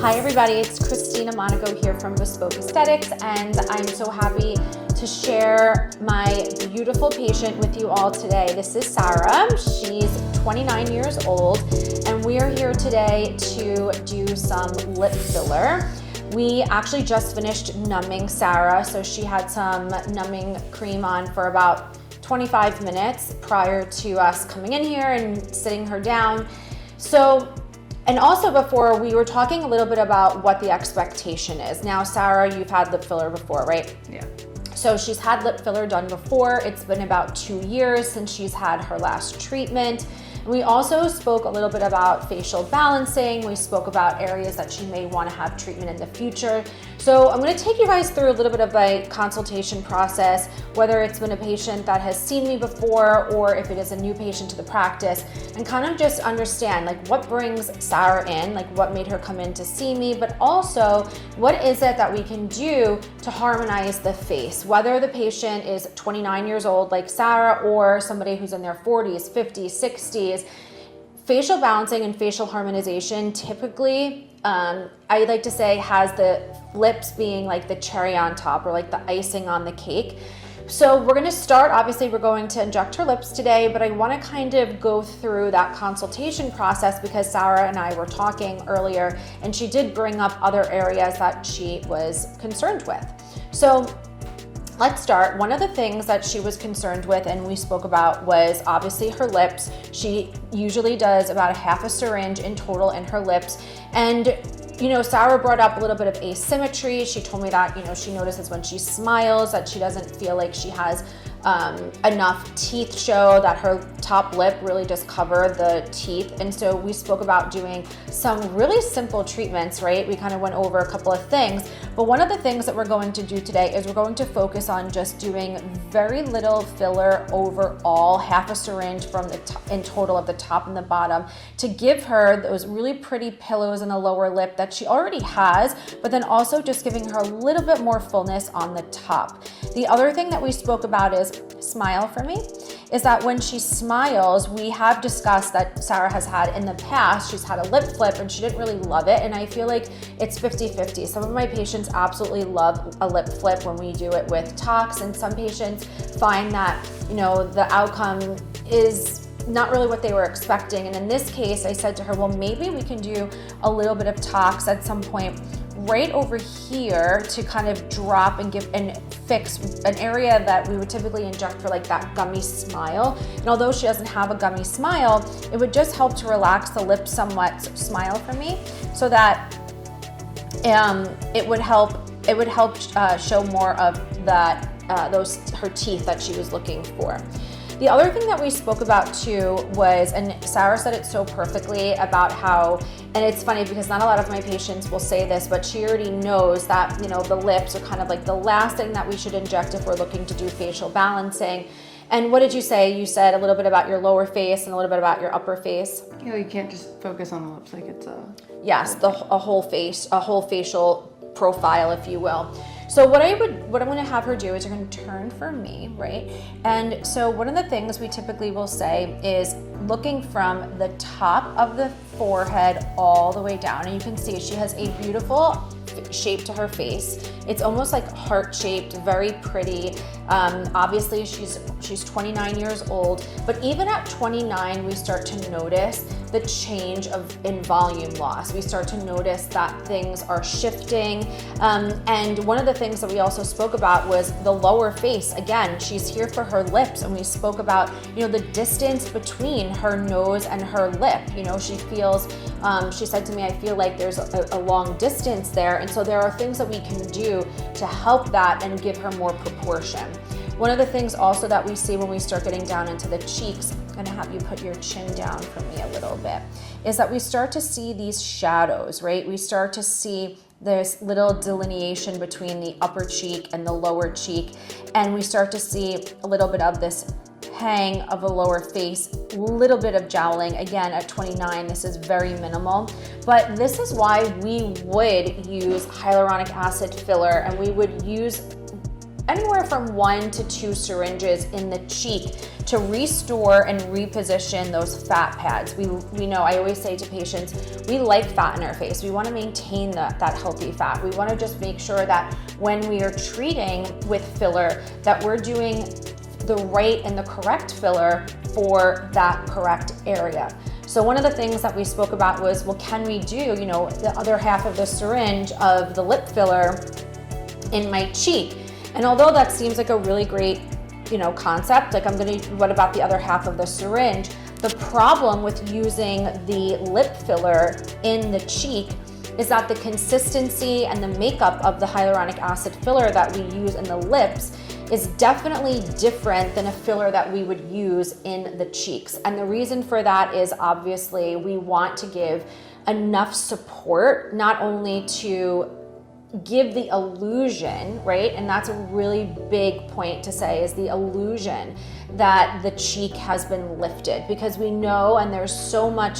Hi everybody, it's Christina Monaco here from Bespoke Aesthetics, and I'm so happy to share my beautiful patient with you all today. This is Sarah. She's 29 years old, and we are here today to do some lip filler. We actually just finished numbing Sarah, so she had some numbing cream on for about 25 minutes prior to us coming in here and sitting her down. And also before, we were talking a little bit about what the expectation is. Now, Sarah, you've had lip filler before, right? Yeah. So she's had lip filler done before. It's been about 2 years since she's had her last treatment. We also spoke a little bit about facial balancing. We spoke about areas that she may want to have treatment in the future. So I'm going to take you guys through a little bit of a consultation process, whether it's been a patient that has seen me before or if it is a new patient to the practice, and kind of just understand like what brings Sarah in, like what made her come in to see me, but also what is it that we can do to harmonize the face, whether the patient is 29 years old like Sarah or somebody who's in their 40s, 50s, 60s. Facial balancing and facial harmonization typically, I like to say, has the lips being like the cherry on top or like the icing on the cake. So we're going to start, obviously we're going to inject her lips today, but I want to kind of go through that consultation process because Sarah and I were talking earlier and she did bring up other areas that she was concerned with. So let's start. One of the things that she was concerned with and we spoke about was obviously her lips. She usually does about a half a syringe in total in her lips. And you know, Sarah brought up a little bit of asymmetry. She told me that, you know, she notices when she smiles that she doesn't feel like she has enough teeth show, that her top lip really does cover the teeth. And so we spoke about doing some really simple treatments, right? We kind of went over a couple of things, but one of the things that we're going to do today is we're going to focus on just doing very little filler overall, half a syringe from the in total of the top and the bottom, to give her those really pretty pillows in the lower lip that she already has, but then also just giving her a little bit more fullness on the top. The other thing that we spoke about is smile for me, is that when she smiles, we have discussed that Sarah has had in the past, she's had a lip flip and she didn't really love it. And I feel like it's 50-50. Some of my patients absolutely love a lip flip when we do it with tox, and some patients find that, you know, the outcome is not really what they were expecting. And in this case, I said to her, well, maybe we can do a little bit of tox at some point right over here to kind of drop and give and fix an area that we would typically inject for like that gummy smile. And although she doesn't have a gummy smile, it would just help to relax the lips somewhat. So smile for me, so that it would help show more of that her teeth that she was looking for. The other thing that we spoke about too was, and Sarah said it so perfectly about how, and it's funny because not a lot of my patients will say this, but she already knows that, you know, the lips are kind of like the last thing that we should inject if we're looking to do facial balancing. And what did you say? You said a little bit about your lower face and a little bit about your upper face. You know, you can't just focus on the lips like it's a... Yes, a whole face, a whole facial profile, if you will. So what I'm going to have her do is you're going to turn for me, right? And so one of the things we typically will say is looking from the top of the forehead all the way down. And you can see she has a beautiful shape to her face. It's almost like heart-shaped, very pretty. Obviously she's 29 years old, but even at 29, we start to notice the change in volume loss. We start to notice that things are shifting. And one of the things that we also spoke about was the lower face. Again, she's here for her lips, and we spoke about, you know, the distance between her nose and her lip. You know, she feels, she said to me, I feel like there's a long distance there. And so there are things that we can do to help that and give her more proportion. One of the things also that we see when we start getting down into the cheeks, I'm gonna have you put your chin down for me a little bit, is that we start to see these shadows, right? We start to see this little delineation between the upper cheek and the lower cheek, and we start to see a little bit of this hang of a lower face, a little bit of jowling. Again, at 29, this is very minimal, but this is why we would use hyaluronic acid filler, and we would use anywhere from 1 to 2 syringes in the cheek to restore and reposition those fat pads. We know, I always say to patients, we like fat in our face. We want to maintain that healthy fat. We want to just make sure that when we are treating with filler, that we're doing the right and the correct filler for that correct area. So one of the things that we spoke about was, well, can we do, the other half of the syringe of the lip filler in my cheek? And although that seems like a really great, concept, like what about the other half of the syringe? The problem with using the lip filler in the cheek is that the consistency and the makeup of the hyaluronic acid filler that we use in the lips is definitely different than a filler that we would use in the cheeks. And the reason for that is obviously we want to give enough support, not only to give the illusion, right? And that's a really big point to say, is the illusion that the cheek has been lifted, because we know, and there's so many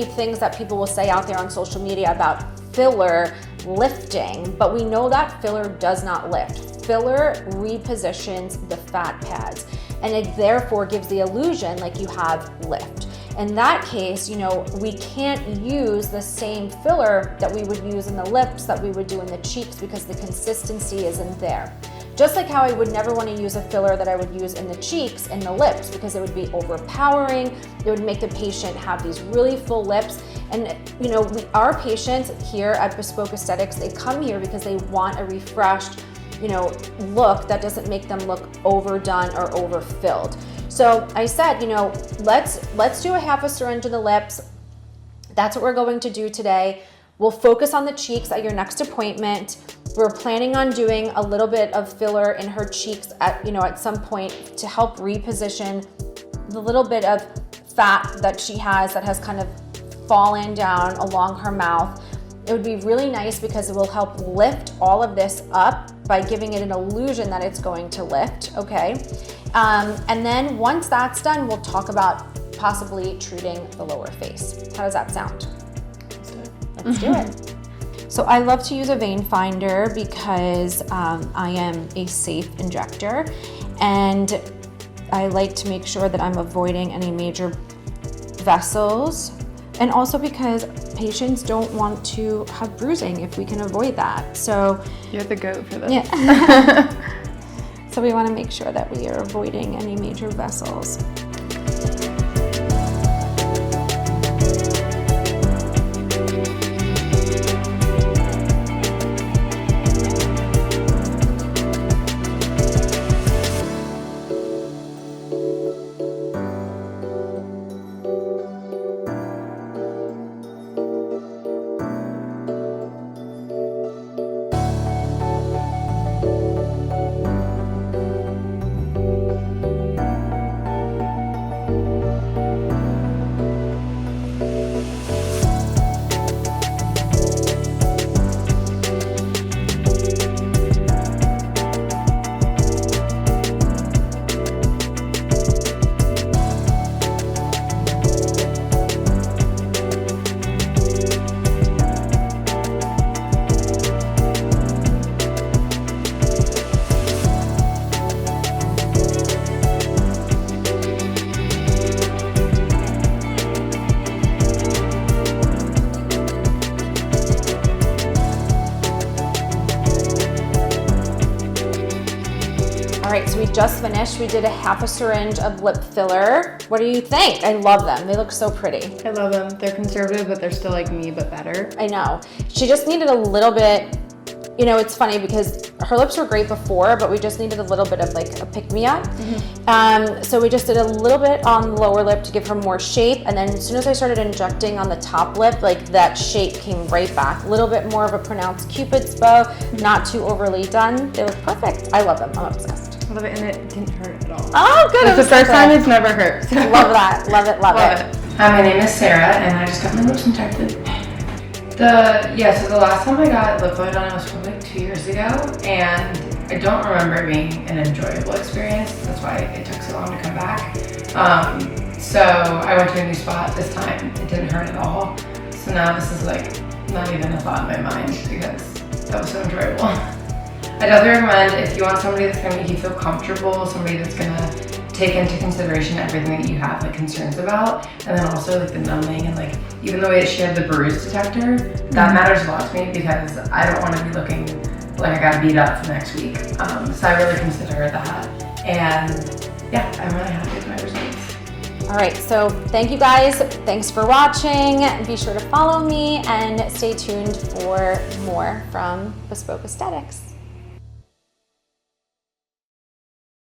things that people will say out there on social media about filler lifting, but we know that filler does not lift. Filler repositions the fat pads, and it therefore gives the illusion like you have lift. In that case, we can't use the same filler that we would use in the lips that we would do in the cheeks, because the consistency isn't there. Just like how I would never want to use a filler that I would use in the cheeks and the lips, because it would be overpowering. It would make the patient have these really full lips. And our patients here at Bespoke Aesthetics, they come here because they want a refreshed, look that doesn't make them look overdone or overfilled. So I said, let's do a half a syringe in the lips. That's what we're going to do today. We'll focus on the cheeks at your next appointment. We're planning on doing a little bit of filler in her cheeks at some point to help reposition the little bit of fat that she has that has kind of fallen down along her mouth. It would be really nice because it will help lift all of this up by giving it an illusion that it's going to lift, okay? And then once that's done, we'll talk about possibly treating the lower face. How does that sound? Let's do it. So I love to use a vein finder because I am a safe injector, and I like to make sure that I'm avoiding any major vessels, and also because patients don't want to have bruising if we can avoid that. So you're the goat for this. Yeah. So we want to make sure that we are avoiding any major vessels. All right, so we just finished. We did a half a syringe of lip filler. What do you think? I love them. They look so pretty. I love them. They're conservative, but they're still like me, but better. I know. She just needed a little bit, it's funny because her lips were great before, but we just needed a little bit of like a pick-me-up. Mm-hmm. So we just did a little bit on the lower lip to give her more shape. And then as soon as I started injecting on the top lip, like that shape came right back. A little bit more of a pronounced Cupid's bow, not too overly done. They look perfect. I love them. I'm obsessed. I love it, and it didn't hurt at all. Oh, good. It's the first time it's never hurt. So. Love that. Love it. Love it. Hi, my name is Sarah, and I just got my lips injected. So the last time I got lip filler done was probably like 2 years ago, and I don't remember it being an enjoyable experience. That's why it took so long to come back. So I went to a new spot this time. It didn't hurt at all. So now this is like not even a thought in my mind because That was so enjoyable. I definitely recommend if you want somebody that's gonna make you feel comfortable, somebody that's gonna take into consideration everything that you have like concerns about, and then also like the numbing and like even the way that she had the bruise detector, that matters a lot to me because I don't want to be looking like I got beat up for next week. So I really consider that, and yeah, I'm really happy with my results. All right, so thank you guys. Thanks for watching. Be sure to follow me and stay tuned for more from Bespoke Aesthetics.